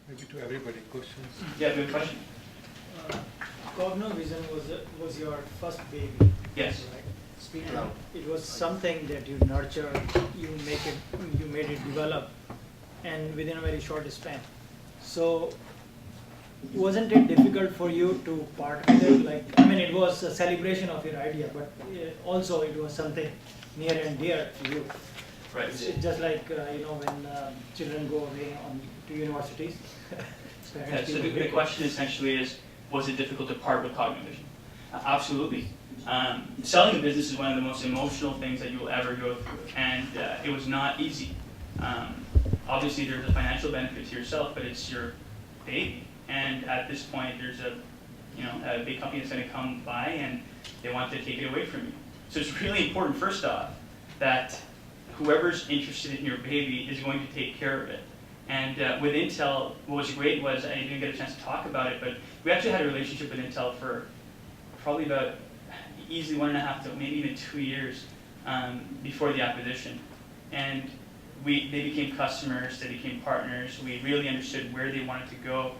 Maybe to everybody, questions? Yeah, good question. Uh, Cognovision was your first baby. Yes. Right? Speak And loud. it was something that you nurtured, you made it develop, and within a very short span. So, wasn't it difficult for you to part with it? Like, I mean, it was a celebration of your idea, but also it was something near and dear to you. Right. It's just like when children go away to universities. Yeah, so the question essentially is, was it difficult to part with Cognivision? Absolutely. Selling a business is one of the most emotional things that you will ever go through, and it was not easy. Obviously, there's a financial benefit to yourself, but it's your baby. And at this point, there's a big company that's going to come by and they want to take it away from you. So it's really important, first off, that whoever's interested in your baby is going to take care of it. And with Intel, what was great was, I didn't get a chance to talk about it, but we actually had a relationship with Intel for probably about easily 1.5 to maybe even 2 years before the acquisition. And they became customers, they became partners. We really understood where they wanted to go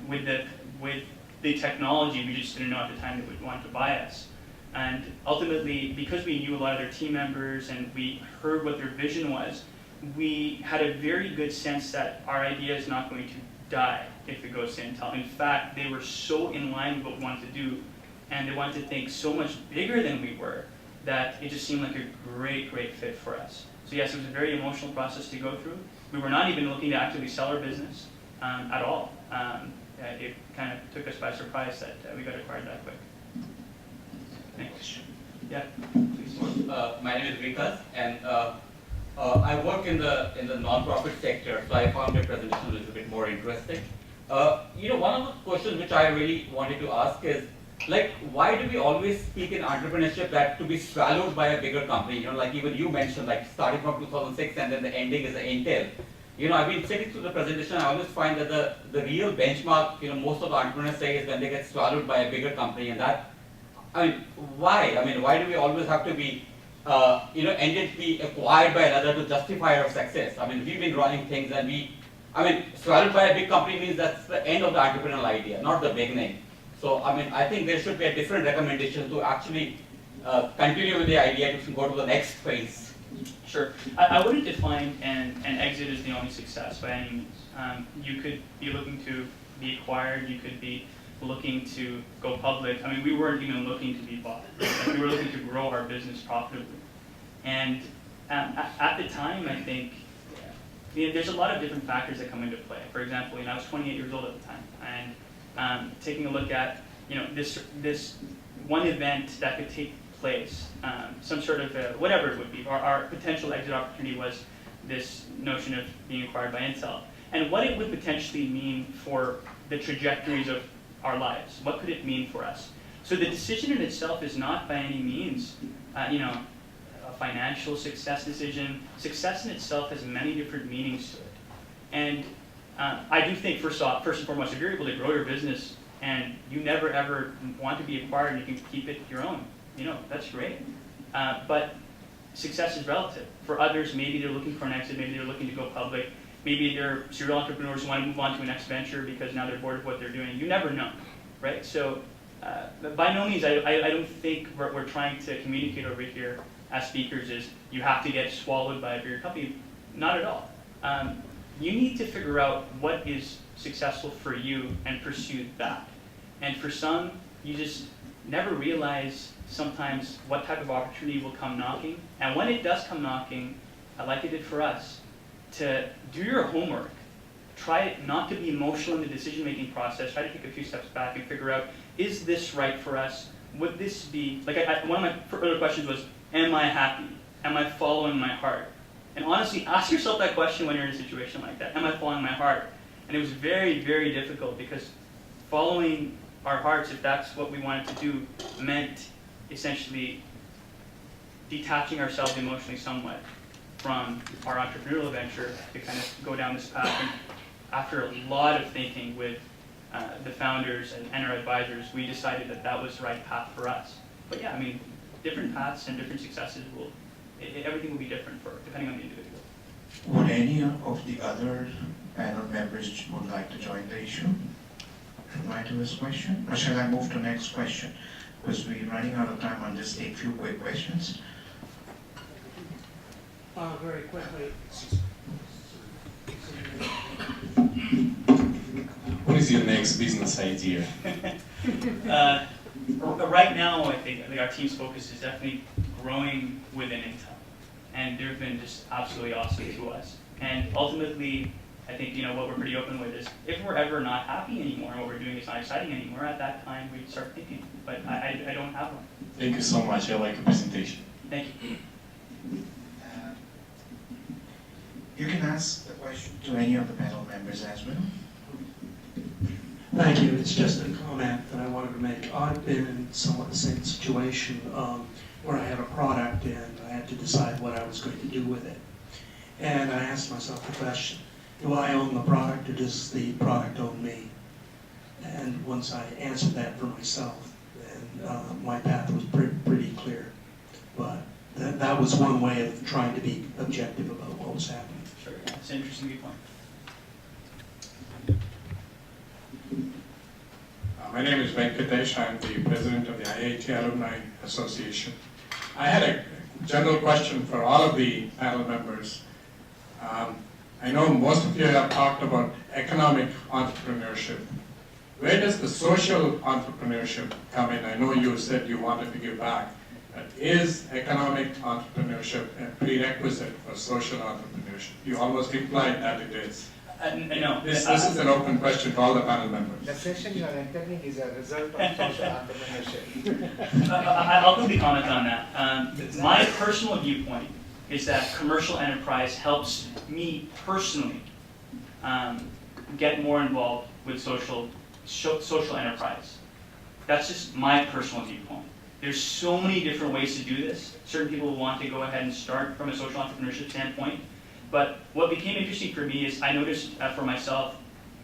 with the technology. We just didn't know at the time they would want to buy us. And ultimately, because we knew a lot of their team members and we heard what their vision was, we had a very good sense that our idea is not going to die if it goes to Intel. In fact, they were so in line with what we wanted to do, and they wanted to think so much bigger than we were, that it just seemed like a great, great fit for us. So yes, it was a very emotional process to go through. We were not even looking to actively sell our business at all. It kind of took us by surprise that we got acquired that quick. Thanks. Yeah, please. My name is Vikas, and I work in the non-profit sector, so I found your presentation a little bit more interesting. One of the questions which I really wanted to ask is, like, why do we always speak in entrepreneurship that to be swallowed by a bigger company? Like even you mentioned, like starting from 2006 and then the ending is the Intel. I've been sitting through the presentation. I always find that the real benchmark, most of the entrepreneurs say is when they get swallowed by a bigger company, and that, why? Why do we always have to be, be acquired by another to justify our success? We've been running things and swallowed by a big company means that's the end of the entrepreneurial idea, not the beginning. So, I think there should be a different recommendation to actually continue with the idea to go to the next phase. Sure. I wouldn't define an exit as the only success by any means. You could be looking to be acquired. You could be looking to go public. We weren't even looking to be bought. We were looking to grow our business profitably. And at the time, I think there's a lot of different factors that come into play. For example, I was 28 years old at the time, and taking a look at this one event that could take place, some sort of whatever it would be. Our potential exit opportunity was this notion of being acquired by Intel, and what it would potentially mean for the trajectories of our lives. What could it mean for us? So the decision in itself is not by any means, a financial success decision. Success in itself has many different meanings to it, and I do think first and foremost, if you're able to grow your business and you never ever want to be acquired and you can keep it your own, that's great. But success is relative. For others, maybe they're looking for an exit, maybe they're looking to go public, maybe they're serial entrepreneurs who want to move on to a next venture because now they're bored of what they're doing. You never know, right? So by no means, I don't think what we're trying to communicate over here as speakers is you have to get swallowed by a bigger company. Not at all. You need to figure out what is successful for you and pursue that. And for some, you just never realize sometimes what type of opportunity will come knocking. And when it does come knocking, like it did for us, to do your homework. Try not to be emotional in the decision-making process. Try to take a few steps back and figure out, is this right for us? Would this be, like one of my earlier questions was, am I happy? Am I following my heart? And honestly, ask yourself that question when you're in a situation like that. Am I following my heart? And it was very, very difficult because following our hearts, if that's what we wanted to do, meant essentially detaching ourselves emotionally somewhat from our entrepreneurial venture to kind of go down this path. And after a lot of thinking with the founders and our advisors, we decided that that was the right path for us. But yeah, different paths and different successes everything will be different depending on the individual. Would any of the other panel members would like to join the issue? Reply to this question? Or shall I move to next question? Because we're running out of time, I'll just take a few quick questions. Very quickly. What is your next business idea? Right now, I think our team's focus is definitely growing within Intel, and they've been just absolutely awesome to us. And ultimately, I think what we're pretty open with is if we're ever not happy anymore and what we're doing is not exciting anymore, at that time we start thinking. But I don't have one. Thank you so much. I like your presentation. Thank you. You can ask the question to any of the panel members as well. Thank you. It's just a comment that I wanted to make. I've been in somewhat the same situation where I had a product and I had to decide what I was going to do with it. And I asked myself the question, do I own the product or does the product own me? And once I answered that for myself, then my path was pretty clear. But that was one way of trying to be objective about what was happening. Sure. It's an interesting viewpoint. My name is Venkatesh. I'm the president of the IIT Alumni Association. I had a general question for all of the panel members. I know most of you have talked about economic entrepreneurship. Where does the social entrepreneurship come in? I know you said you wanted to give back. But is economic entrepreneurship a prerequisite for social entrepreneurship? You almost implied that it is. No. This is an open question to all the panel members. The session you are entering is a result of social entrepreneurship. I'll quickly comment on that. My personal viewpoint is that commercial enterprise helps me personally get more involved with social enterprise. That's just my personal viewpoint. There's so many different ways to do this. Certain people want to go ahead and start from a social entrepreneurship standpoint. But what became interesting for me is I noticed for myself,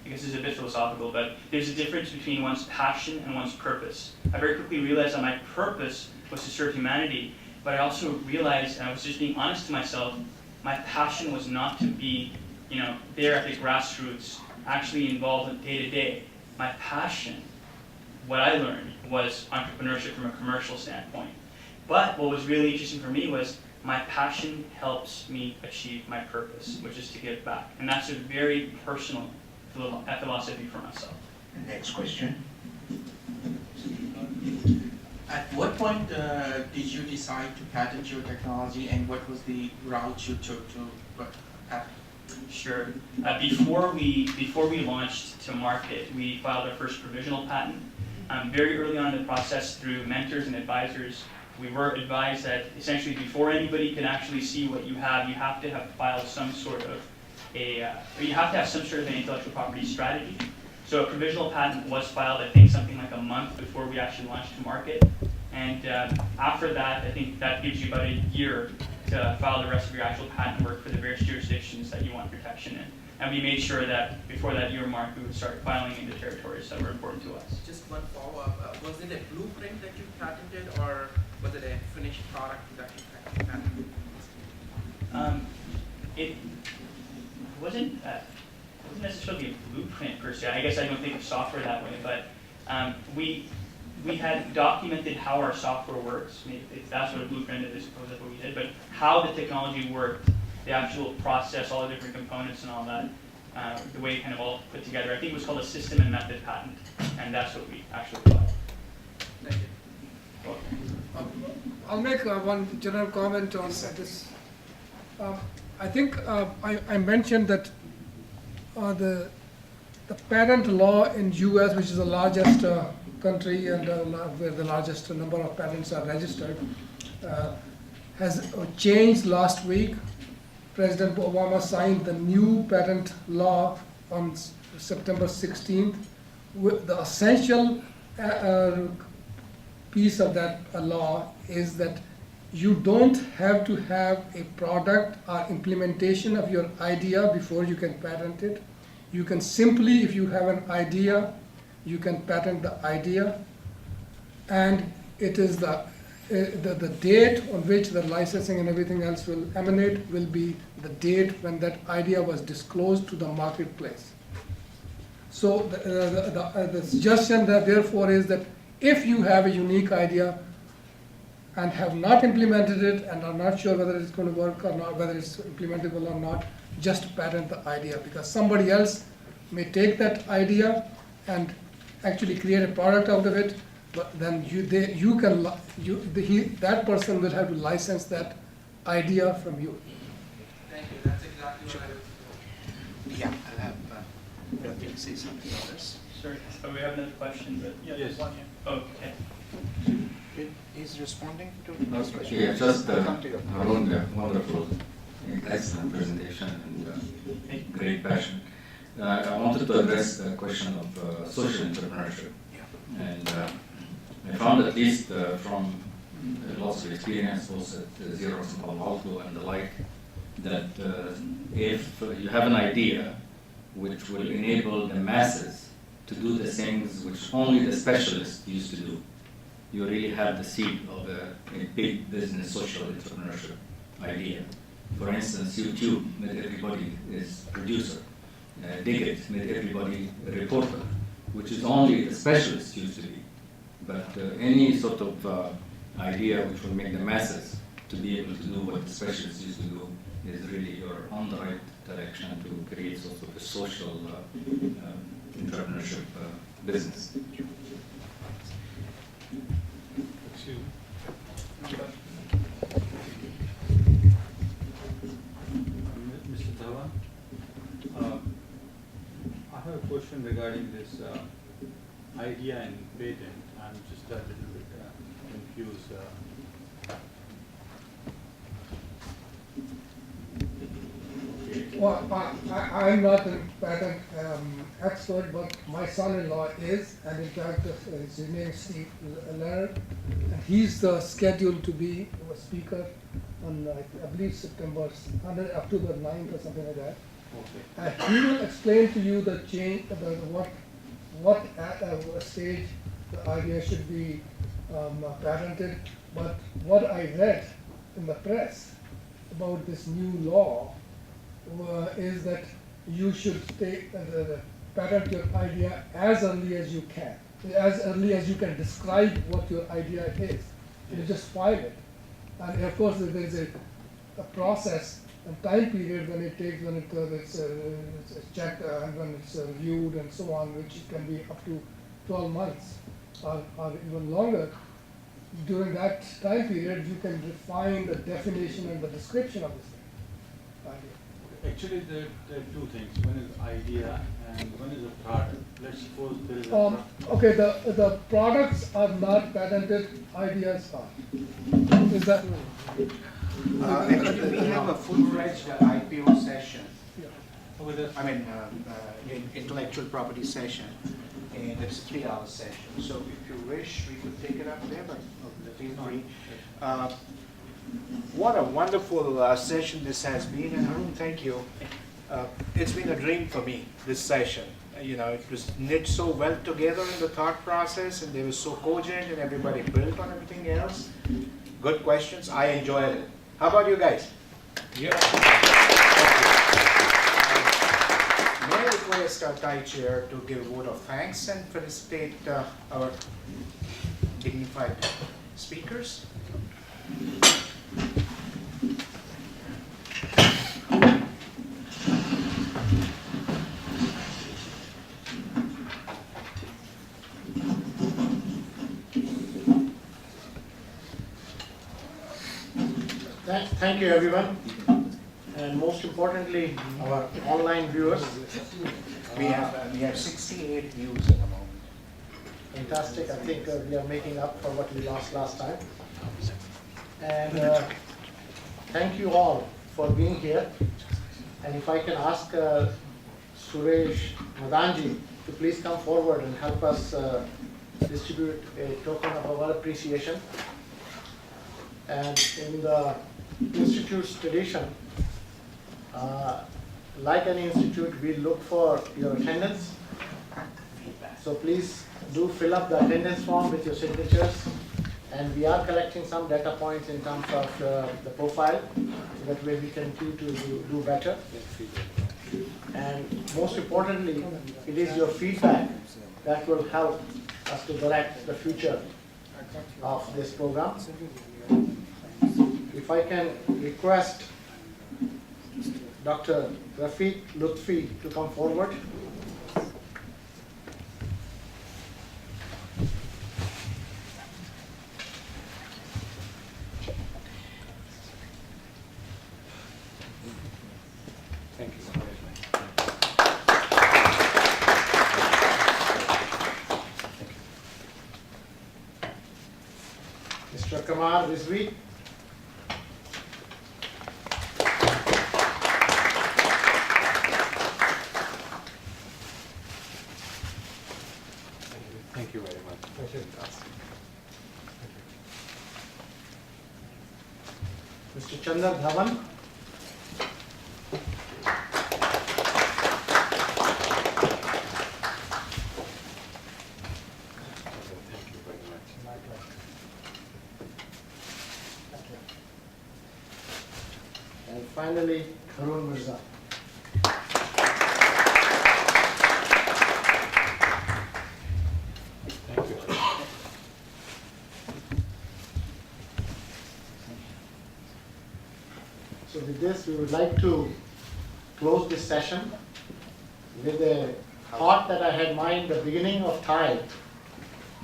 I guess this is a bit philosophical, but there's a difference between one's passion and one's purpose. I very quickly realized that my purpose was to serve humanity, but I also realized, and I was just being honest to myself, my passion was not to be, there at the grassroots, actually involved day to day. My passion, what I learned, was entrepreneurship from a commercial standpoint. But what was really interesting for me was my passion helps me achieve my purpose, which is to give back. And that's a very personal philosophy for myself. Next question. At what point did you decide to patent your technology, and what was the route you took to patent? Sure. Before we launched to market, we filed our first provisional patent. Very early on in the process, through mentors and advisors, we were advised that essentially before anybody can actually see what you have to have filed some sort of you have to have some sort of an intellectual property strategy. So a provisional patent was filed, I think, something like a month before we actually launched to market. And after that, I think that gives you about a year to file the rest of your actual patent work for the various jurisdictions that you want protection in. And we made sure that before that year mark, we would start filing in the territories that were important to us. Just one follow-up. Was it a blueprint that you patented, or was it a finished product that you patented? It wasn't necessarily a blueprint per se. I guess I don't think of software that way, but we had documented how our software works. Maybe if that's what a blueprint is, I suppose that's what we did. But how the technology worked, the actual process, all the different components and all that, the way it kind of all put together. I think it was called a system and method patent, and that's what we actually filed. Thank you. I'll make one general comment on this. I think I mentioned that the patent law in U.S., which is the largest country and where the largest number of patents are registered, has changed last week. President Obama signed the new patent law on September 16th. The essential piece of that law is that you don't have to have a product or implementation of your idea before you can patent it. You can simply, if you have an idea, you can patent the idea, and it is the the date on which the licensing and everything else will emanate will be the date when that idea was disclosed to the marketplace. So the suggestion that therefore is that if you have a unique idea and have not implemented it and are not sure whether it's going to work or not, whether it's implementable or not, just patent the idea, because somebody else may take that idea and actually create a product out of it, but then that person will have to license that idea from you. Thank you, that's exactly what I was. Yeah, I'll have Rafiq say something on this. Sorry, so we have another question, but Yes. One here. okay. He's responding to this question. Yeah, just Come to you. Arun, wonderful, excellent presentation and great passion. I wanted to address the question of social entrepreneurship. And I found, at least from lots of experience, both at Xerox and Palo Alto and the like, that if you have an idea which will enable the masses to do the things which only the specialists used to do, you really have the seed of a big business social entrepreneurship idea. For instance, YouTube made everybody is producer. Digit made everybody a reporter, which is only the specialists used to be. But any sort of idea which will make the masses to be able to do what the specialists used to do is really you're on the right direction to create sort of a social entrepreneurship business. Mr. Dhawan, I have a question regarding this idea and patent. I'm just a little bit confused. Well, I'm not a patent expert, but my son-in-law is, and in fact, his name is Steve Leonard, and he's scheduled to be a speaker on, I believe, October 9th or something like that. Okay. He will explain to you the change, what stage the idea should be patented. But what I read in the press about this new law is that you should patent your idea as early as you can describe what your idea is. You just file it. And of course, there is a process and time period when it takes, when it's checked and when it's reviewed and so on, which can be up to 12 months or even longer. During that time period, you can refine the definition and the description of this idea. Actually, there are two things. One is idea and one is a product. Let's suppose there is a product. Okay, the products are not patented, ideas are. Is that? Actually, we have a full-fledged IPO session. With I mean, intellectual property session, and it's a 3-hour session. So if you wish, we could take it up there, but feel free. What a wonderful session this has been, and Arun, thank you. It's been a dream for me, this session. You know, it was knit so well together in the thought process, and they were so cogent, and everybody built on everything else. Good questions. I enjoyed it. How about you guys? Yeah. May I request our Thai chair to give a vote of thanks and felicitate our dignified speakers. Thank you, everyone. And most importantly, our online viewers. We have 68 views at the moment. Fantastic. I think we are making up for what we lost last time. And thank you all for being here. And if I can ask Suresh Madanji to please come forward and help us distribute a token of our appreciation. And in the Institute's tradition, like any institute, we look for your attendance. So please do fill up the attendance form with your signatures. And we are collecting some data points in terms of the profile, so that way we can continue to do better. And most importantly, it is your feedback that will help us to direct the future of this program. If I can request Dr. Rafiq Lutfi to come forward. Thank you. Mr. Kamar Rizvi. Thank you very much. Mr. Chandar Dhawan. Thank you very much. And finally, Harun Mirza. Thank you. So with this, we would like to close this session with a thought that I had in mind. The beginning of Tide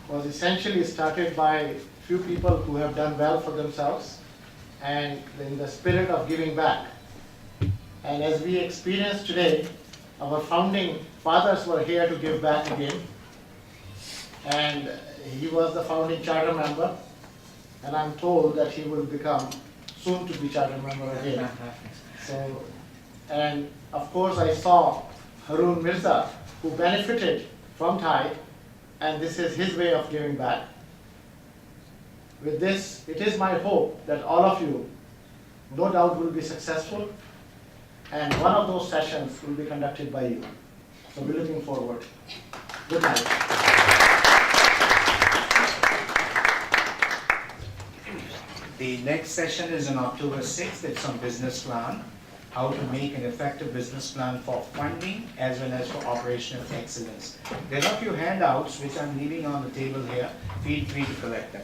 was essentially started by few people who have done well for themselves and in the spirit of giving back. And as we experienced today, our founding fathers were here to give back again. And he was the founding charter member, and I'm told that he will become soon to be charter member again. So, and of course I saw Harun Mirza, who benefited from Tide, and this is his way of giving back. With this, it is my hope that all of you, no doubt, will be successful, and one of those sessions will be conducted by you. So we're looking forward. Good night. The next session is on October 6th. It's on business plan, how to make an effective business plan for funding as well as for operational excellence. There are a few handouts which I'm leaving on the table here. Feel free to collect them.